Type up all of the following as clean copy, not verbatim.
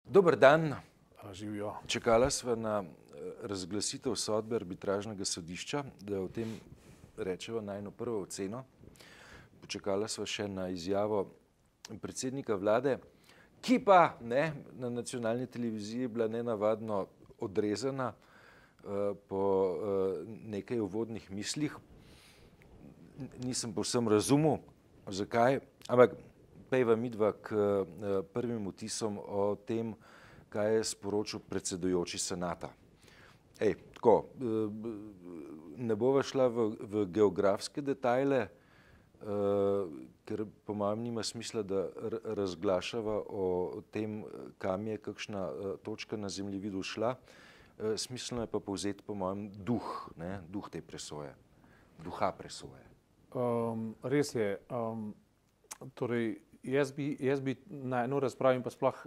Dober dan. Živijo. Čakala sva na razglasitev sodbe arbitražnega sodišča, da o tem rečeva najino prvo oceno. Počakala sva še na izjavo predsednika vlade, ki pa na nacionalni televiziji je bila nenavadno odrezana po nekaj uvodnih mislih. Nisem povsem razumel, zakaj, ampak pejva midva k prvim vtisom o tem, kaj je sporočil predsedujoči senata. Tako, ne bova šla v geografske detajle, ker po mojem nima smisla, da razglašava o tem, kam je kakšna točka na zemljevidu šla. Smiselno je pa povzeti po mojem duh te presoje, duha presoje. Res je. Torej, jaz bi na eno razpravim pa sploh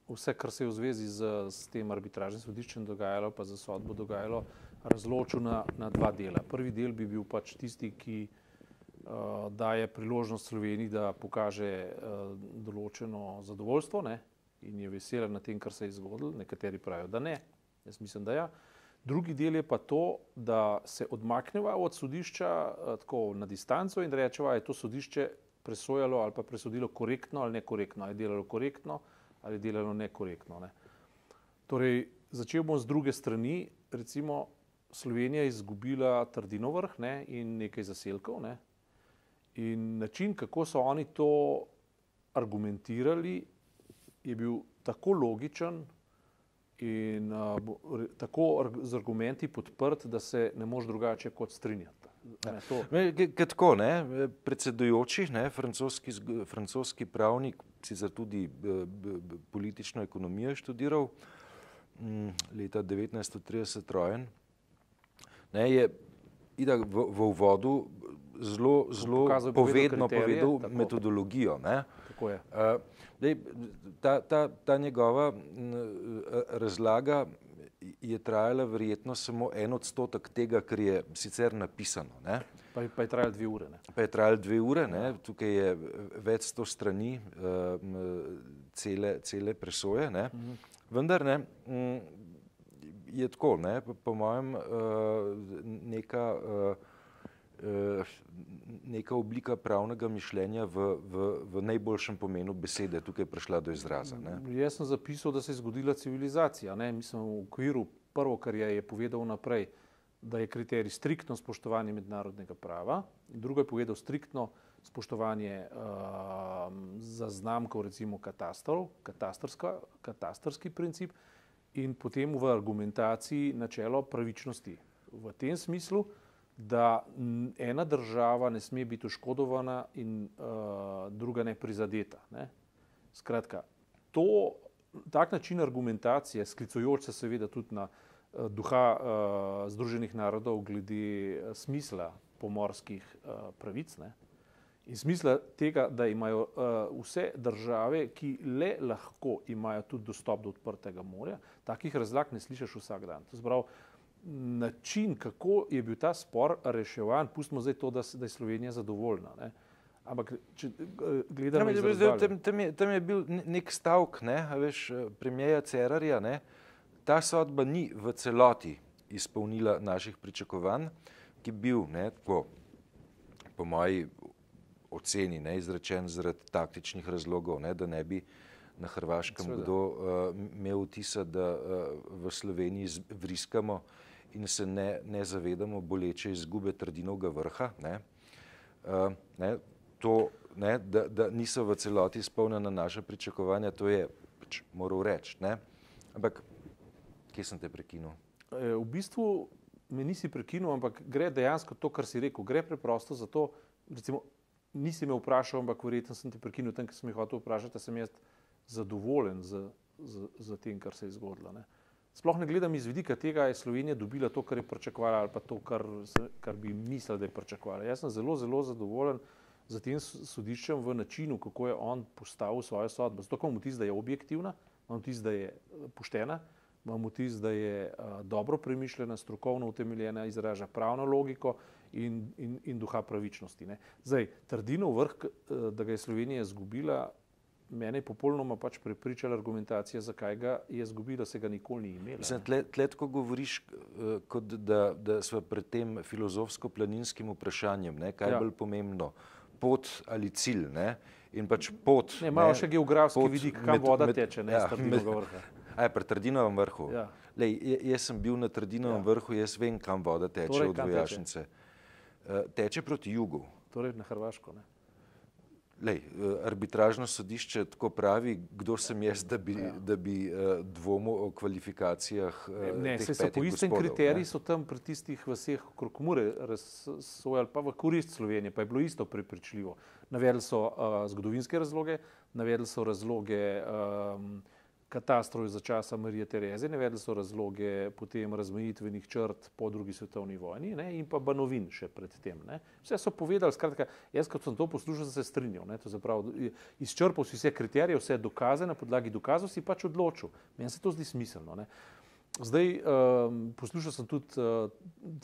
vse, kar se je v zvezi s tem arbitražnim sodiščem dogajalo, pa za sodbo dogajalo, razločil na dva dela. Prvi del bi bil pač tisti, ki daje priložnost Sloveniji, da pokaže določeno zadovoljstvo, in je vesela na tem, kar se je zgodilo. Nekateri pravijo, da ne. Jaz mislim, da ja. Drugi del je pa to, da se odmakneva od sodišča tako na distanco in rečeva, je to sodišče presojalo ali pa presodilo korektno ali nekorektno, ali je delalo korektno ali je delalo nekorektno. Torej, začel bom z druge strani. Recimo, Slovenija je izgubila Trdinov vrh in nekaj zaselkov. In način, kako so oni to argumentirali, je bil tako logičen in tako z argumenti podprt, da se ne moreš drugače kot strinjati. Tako, predsedujoči, francoski pravnik, sicer tudi politično ekonomijo je študiral, leta 1930 rojen, je v uvodu zelo povedno povedal metodologijo. Tako je. Ta njegova razlaga je trajala verjetno samo 1% tega, kar je sicer napisano. Pa je trajalo 2 ure. Pa je trajalo 2 ure, tukaj je več 100 strani cele presoje, vendar je tako, po mojem neka oblika pravnega mišljenja v najboljšem pomenu besede tukaj prišla do izraza. Jaz sem zapisal, da se je zgodila civilizacija. Mislim, v okviru prvo, kar je povedal naprej, da je kriterij striktno spoštovanje mednarodnega prava, drugo je povedal striktno spoštovanje zaznamkov, recimo katastrski princip, in potem v argumentaciji načelo pravičnosti. V tem smislu, da ena država ne sme biti oškodovana in druga ne prizadeta. Skratka, tak način argumentacije, sklicujoč se seveda tudi na duha Združenih narodov glede smisla pomorskih pravic in smisla tega, da imajo vse države, ki le lahko imajo tudi dostop do odprtega morja, takih razlag ne slišiš vsak dan. To se pravi, način, kako je bil ta spor reševan, pustimo zdaj to, da je Slovenija zadovoljna. Ampak, če gledamo iz razdalje. Tam je bil nek stavek, veš, premierja Cerarja, ta sodba ni v celoti izpolnila naših pričakovanj, ki je bil, po moji oceni, izrečen zaradi taktičnih razlogov, da ne bi na Hrvaškem kdo imel vtisa, da v Sloveniji vriskamo in se ne zavedamo boleče izgube Trdinovega vrha. Da niso v celoti izpolnjena naša pričakovanja, to je moral reči. Ampak, kje sem te prekinil? V bistvu me nisi prekinil, ampak gre dejansko to, kar si rekel. Gre preprosto za to, recimo, nisi me vprašal, ampak verjetno sem te prekinil tam, ker sem jih hotel vprašati, da sem jaz zadovoljen z tem, kar se je zgodilo. Sploh ne gledam iz vidika tega, je Slovenija dobila to, kar je pričakovala, ali pa to, kar bi mislila, da je pričakovala. Jaz sem zelo, zelo zadovoljen z tem sodiščem v načinu, kako je on postavil svojo sodbo. Zato imam vtis, da je objektivna, imam vtis, da je poštena, imam vtis, da je dobro premišljena, strokovno utemeljena, izraža pravno logiko in duha pravičnosti. Zdaj, Trdinov vrh, da ga je Slovenija izgubila, mene je popolnoma pač prepričala argumentacija, zakaj ga je izgubila, se ga nikoli ni imela. Mislim, tle tako govoriš, kot da smo pred tem filozofsko-planinskim vprašanjem, ne, kaj je bolj pomembno, pot ali cilj, ne, in pač pot. Ne, malo še geografski vidik, kam voda teče, ne, s Trdinovega vrha. Pri Trdinovem vrhu. Ja. Lej, jaz sem bil na Trdinovem vrhu, jaz vem, kam voda teče od Vojašnice. Teče proti jugu. Torej na Hrvaško, ne. Lej, arbitražno sodišče tako pravi, kdo sem jaz, da bi dvomil o kvalifikacijah ne, teh se so po istem gospodov, kriteriji so tam pri tistih vaseh okrog Mure razsojali pa v korist Slovenije, pa je bilo isto prepričljivo. Navedli so zgodovinske razloge, navedli so razloge katastrov za časa Marije Tereze, navedli so razloge potem razmejitvenih črt po drugi svetovni vojni, ne, in pa Banovin še pred tem. Ne. Vse so povedali, skratka, jaz kot sem to poslušal, sem se strinjal. Ne, to zapravi, izčrpal si vse kriterije, vse dokaze, na podlagi dokazov si pač odločil. Meni se to zdi smiselno. Ne. Zdaj, poslušal sem tudi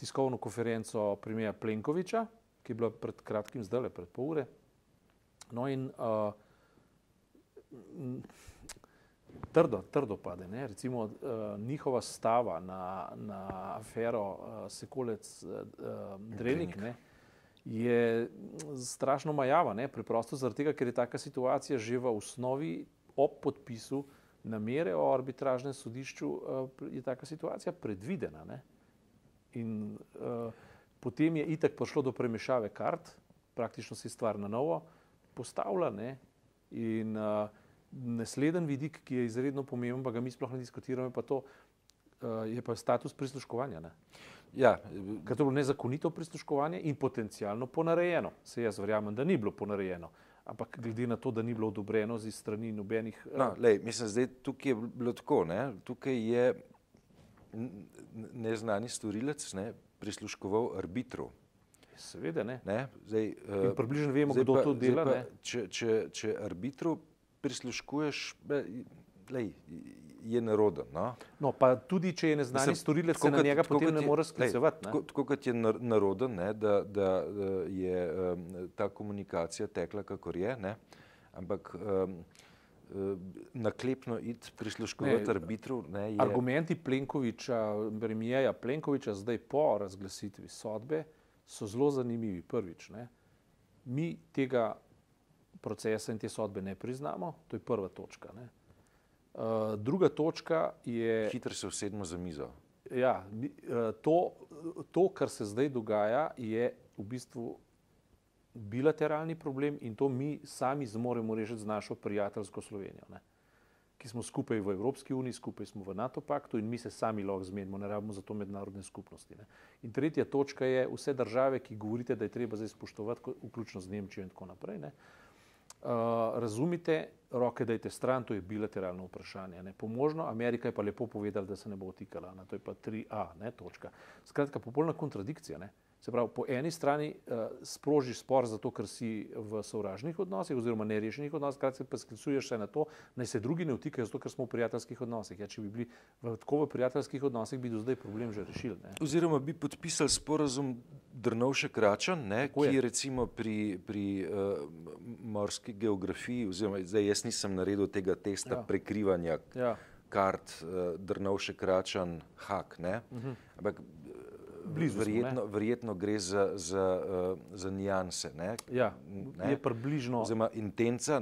tiskovno konferenco premierja Plenkovića, ki je bila pred kratkim, zdajle, pred pol ure. No in trdo pade. Ne? Recimo njihova stava na afero Sekolec-Drenik je strašno majava, ne? Preprosto zaradi tega, ker je taka situacija že v osnovi ob podpisu namere o arbitražnem sodišču je taka situacija predvidena. Ne? In potem je itak prišlo do premešave kart, praktično se je stvar na novo postavila, ne? In naslednji vidik, ki je izredno pomemben, pa ga mi sploh ne diskutiramo, pa to je pa status prisluškovanja. Ne? Ja. Ker to je bilo nezakonito prisluškovanje in potencialno ponarejeno. Se jaz verjamem, da ni bilo ponarejeno, ampak glede na to, da ni bilo odobreno z strani nobenih... No, lej, mislim, zdaj tukaj je bilo tako, ne? Tukaj je neznani storilec, ne, prisluškoval arbitru. Seveda, ne. Zdaj, in približno vemo, kdo to dela. Pa, če arbitru prisluškuješ, lej, je naroden. No? No, pa tudi, če je neznani storilec, se na njega potem ne more sklicevati. Tako kot je naroden, ne, da je ta komunikacija tekla, kakor je, ne? Ampak naklepno iti prisluškovati arbitru. Ne, je... Argumenti Plenkovića, premierja Plenkovića zdaj po razglasitvi sodbe so zelo zanimivi. Prvič, ne? Mi tega procesa in te sodbe ne priznamo, to je prva točka. Ne? Druga točka je... Hitro se usedemo za mizo. Ja, to, kar se zdaj dogaja, je v bistvu bilateralni problem in to mi sami zmoremo rešiti z našo prijateljsko Slovenijo. Ne? Ki smo skupaj v Evropski uniji, skupaj smo v NATO paktu in mi se sami lahko zmenimo, ne rabimo za to mednarodne skupnosti. Ne? In tretja točka je vse države, ki govorite, da je treba zdaj spoštovati, vključno z Nemčijo in tako naprej. Ne? Razumite, roke dajte stran, to je bilateralno vprašanje. Ne? Pomožno, Amerika je pa lepo povedala, da se ne bo otikala, to je pa 3A, ne, točka. Skratka, popolna kontradikcija. Ne? Se pravi, po eni strani sprožiš spor zato, ker si v sovražnih odnosih oziroma nerešenih odnosih, skratka pa sklicuješ se na to, naj se drugi ne vtikajo zato, ker smo v prijateljskih odnosih. Ja, če bi bili tako v prijateljskih odnosih, bi do zdaj problem že rešili. Ne? Oziroma bi podpisali sporazum Drnovšek-Račan, ki recimo pri morski geografiji, oziroma zdaj jaz nisem naredil tega testa prekrivanja kart Drnovšek-Račan, Hak, ne? Ampak verjetno gre za nijanse. Ne? Ja, je približno. Oziroma intenca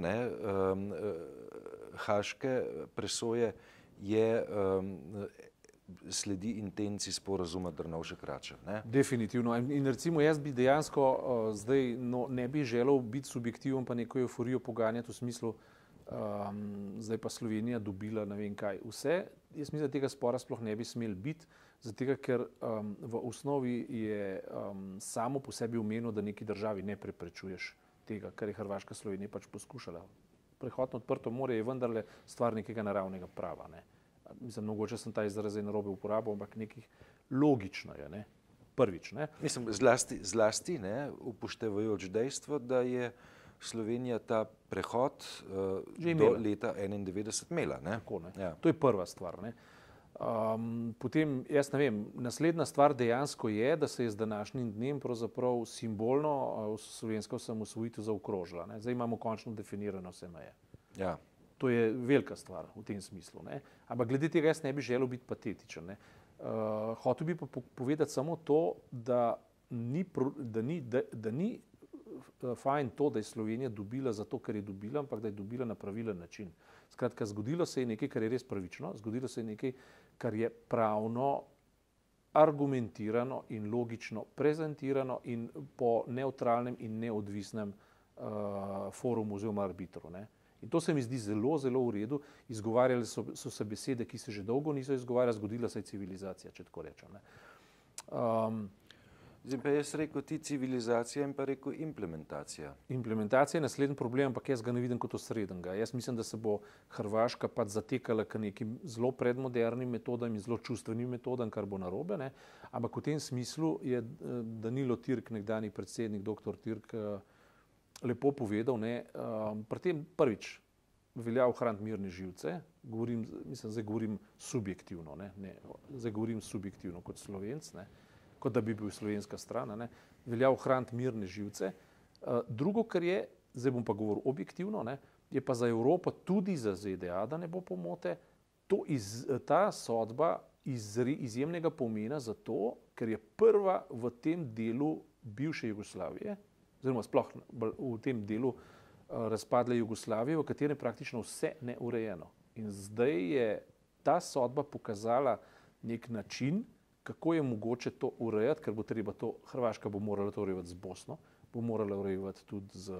haške presoje je sledi intenci sporazuma Drnovšek-Račan. Definitivno. In recimo jaz bi dejansko zdaj ne bi želel biti subjektiven pa neko euforijo poganjati v smislu zdaj pa Slovenija dobila ne vem kaj. Vse, jaz mislim, da tega spora sploh ne bi smel biti, zato ker v osnovi je samo po sebi omenil, da neki državi ne preprečuješ tega, kar je Hrvaška Slovenija pač poskušala. Prehod na odprto morje je vendarle stvar nekega naravnega prava. Ne. Mislim, mogoče sem ta izraz narobe uporabil, ampak nekih logično je, ne. Prvič. Ne. Mislim, zlasti ne, upoštevajoč dejstvo, da je Slovenija ta prehod do leta 1991 imela. Ne? Tako, ne. Ja. To je prva stvar. Ne. Potem, jaz ne vem, naslednja stvar dejansko je, da se je z današnjim dnem pravzaprav simbolno slovenska osamosvojitev zaokrožila. Ne. Zdaj imamo končno definirano vse meje. Ja. To je velika stvar v tem smislu. Ne? Ampak glede tega jaz ne bi želel biti patetičen. Ne? Hotel bi pa povedati samo to, da ni fajn to, da je Slovenija dobila zato, ker je dobila, ampak da je dobila na pravilen način. Skratka, zgodilo se je nekaj, kar je res pravično, zgodilo se je nekaj, kar je pravno argumentirano in logično prezentirano in po neutralnem in neodvisnem forumu oziroma arbitru. Ne? In to se mi zdi zelo, zelo v redu. Izgovarjali so se besede, ki se že dolgo niso izgovarjali, zgodila se je civilizacija, če tako rečem. Zdaj pa jaz rekel ti civilizacija in pa rekel implementacija. Implementacija je naslednji problem, ampak jaz ga ne vidim kot osrednjega. Jaz mislim, da se bo Hrvaška pač zatekala k nekim zelo predmodernim metodam in zelo čustvenim metodam, kar bo narobe. Ne? Ampak v tem smislu je Danilo Türk, nekdanji predsednik, doktor Türk, lepo povedal, pri tem prvič velja ohraniti mirne živce, zdaj govorim subjektivno, zdaj govorim subjektivno kot Slovenc, kot da bi bil slovenska stran, velja ohraniti mirne živce. Drugo, kar je, zdaj bom pa govoril objektivno, je pa za Evropo, tudi za ZDA, da ne bo pomote, ta sodba izjemnega pomena zato, ker je prva v tem delu bivše Jugoslavije, oziroma sploh v tem delu razpadle Jugoslavije, v katerem praktično vse neurejeno. In zdaj je ta sodba pokazala nek način, kako je mogoče to urejati, ker bo treba to, Hrvaška bo morala to urejati z Bosno, bo morala urejati tudi z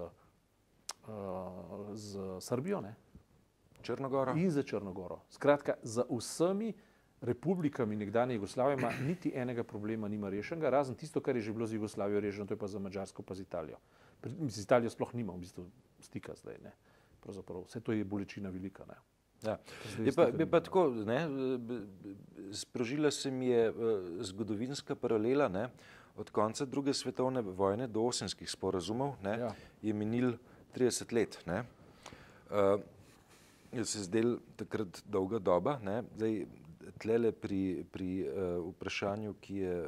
Srbijo, Črnogoro. In za Črnogoro. Skratka, za vsemi republikami nekdanje Jugoslavije ima niti enega problema nima rešenega, razen tisto, kar je že bilo z Jugoslavijo rešeno, to je pa za Madžarsko pa z Italijo. Z Italijo sploh nima v bistvu stika zdaj, pravzaprav. Vse to je bolečina velika, Ja. Je pa tako, sprožila se mi je zgodovinska paralela, od konca druge svetovne vojne do Osimskih sporazumov, je minil 30 let. Je se zdel takrat dolga doba, zdaj tlele pri vprašanju, ki je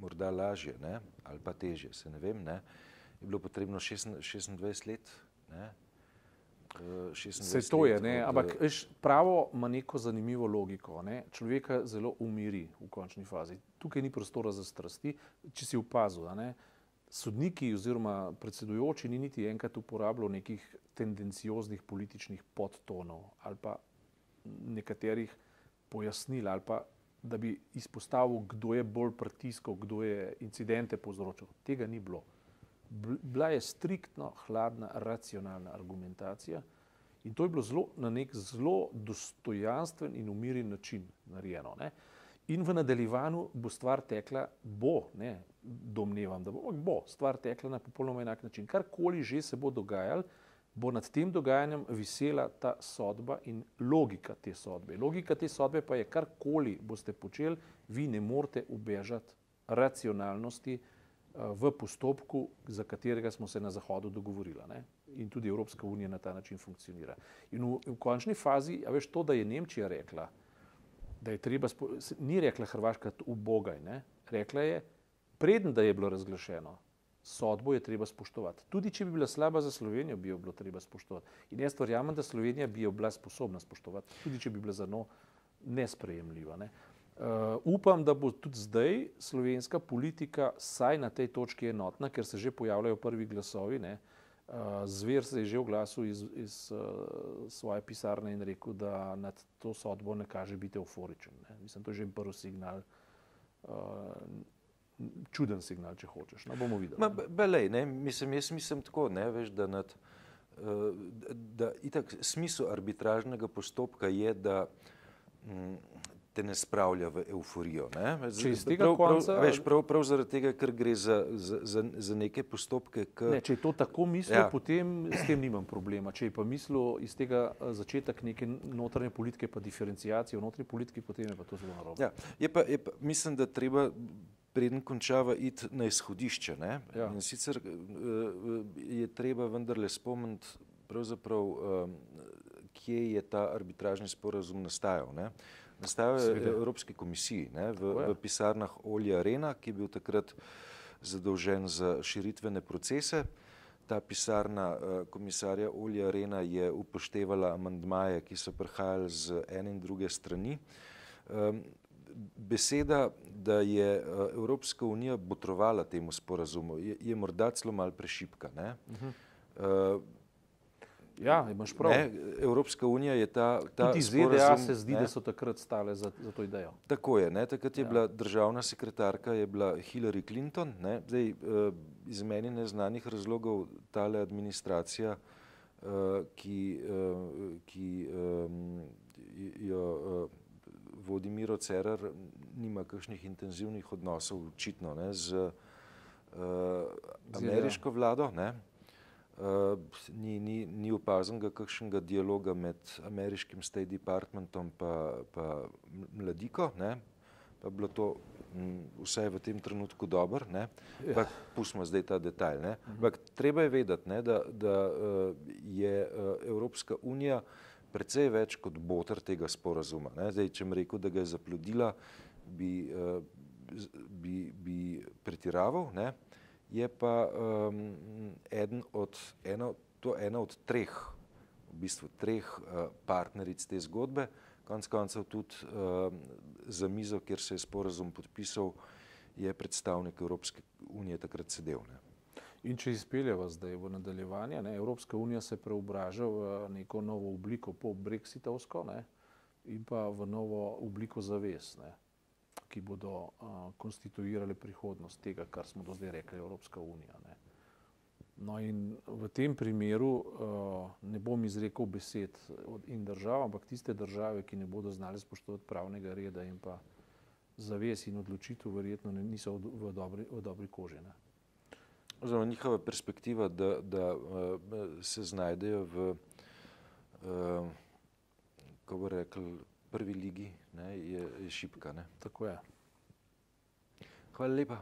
morda lažje, ali pa težje, se ne vem, je bilo potrebno 26 let, Se to je, ampak pravo ima neko zanimivo logiko. Človeka zelo umiri v končni fazi. Tukaj ni prostora za strasti. Če si opazil, sodniki oziroma predsedujoči ni niti enkrat uporabljal nekih tendencioznih političnih podtonov ali pa nekaterih pojasnil ali pa da bi izpostavil, kdo je bolj pritiskal, kdo je incidente povzročil. Tega ni bilo. Bila je striktno hladna, racionalna argumentacija in to je bilo na nek zelo dostojanstven in umirjen način narejeno. In v nadaljevanju bo stvar tekla, domnevam, da bo stvar tekla na popolnoma enak način. Karkoli že se bo dogajalo, bo nad tem dogajanjem visela ta sodba in logika te sodbe. Logika te sodbe pa je, karkoli boste počeli, vi ne morete ubežati racionalnosti v postopku, za katerega smo se na Zahodu dogovorili. In tudi Evropska unija na ta način funkcionira. In v končni fazi, a veš to, da je Nemčija rekla, da je treba, ni rekla Hrvaška ubogaj, rekla je, preden da je bilo razglašeno, sodbo je treba spoštovati. Tudi če bi bila slaba za Slovenijo, bi jo bilo treba spoštovati. In jaz verjamem, da Slovenija bi jo bila sposobna spoštovati, tudi če bi bila za njo nesprejemljiva. Upam, da bo tudi zdaj slovenska politika saj na tej točki enotna, ker se že pojavljajo prvi glasovi. Zver se je že oglasil iz svoje pisarne in rekel, da nad to sodbo ne kaže biti euforičen. Mislim, to je že prvi signal, čuden signal, če hočeš. Bomo videli. Jaz mislim tako, veš, da itak smisel arbitražnega postopka je, da te ne spravlja v euforijo. Prav zaradi tega, ker gre za neke postopke. Če je to tako mislil, potem s tem nimam problema. Če je pa mislil iz tega začetek neke notranje politike pa diferencijacije v notranji politiki, potem je pa to zelo narobe. Mislim, da treba preden končava iti na izhodišče. In sicer je treba vendarle spomniti pravzaprav, kje je ta arbitražni sporazum nastajal. Nastajal je v Evropski komisiji, v pisarnah Olli Rehna, ki je bil takrat zadolžen za širitvene procese. ta pisarna komisarja Olija Rehna je upoštevala amandmaje, ki so prihajali z ene in druge strani. Beseda, da je Evropska unija botrovala temu sporazumu, je morda celo malo prešibka, ne? Ja, imaš prav. Ne, Evropska unija je ta Tudi sporazum... ZDA se zdi, da so takrat stale za to idejo. Tako je, ne, takrat je bila državna sekretarka, je bila Hillary Clinton, ne, zdaj iz meni neznanih razlogov tale administracija, ki jo vodi Miro Cerar, nima kakšnih intenzivnih odnosov očitno, ne, z ameriško vlado, ne. Ni opazenega kakšnega dialoga med ameriškim State Departmentom pa Mladiko, ne, pa bilo to vsaj v tem trenutku dobro, ne, pa pustimo zdaj ta detajl, ne. Ampak treba je vedeti, ne, da je Evropska unija precej več kot boter tega sporazuma, ne. Zdaj, če bom rekel, da ga je zaplodila, bi pretiraval, ne. Je pa ena od treh, v bistvu treh partneric te zgodbe, konec koncev tudi za mizo, kjer se je sporazum podpisal, je predstavnik Evropske unije takrat sedel, ne. In če izpeljeva zdaj v nadaljevanje, ne, Evropska unija se preobraža v neko novo obliko po brexitovsko, ne, in pa v novo obliko zavez, ne, ki bodo konstituirale prihodnost tega, kar smo do zdaj rekli Evropska unija, ne. No in v tem primeru ne bom izrekel besed in držav, ampak tiste države, ki ne bodo znali spoštovati pravnega reda in pa zavez in odločitev, verjetno niso v dobri koži, ne. Oziroma njihova perspektiva, da se znajdejo v, kako bo rekel, prvi ligi, ne, je šibka, ne. Tako je. Hvala lepa.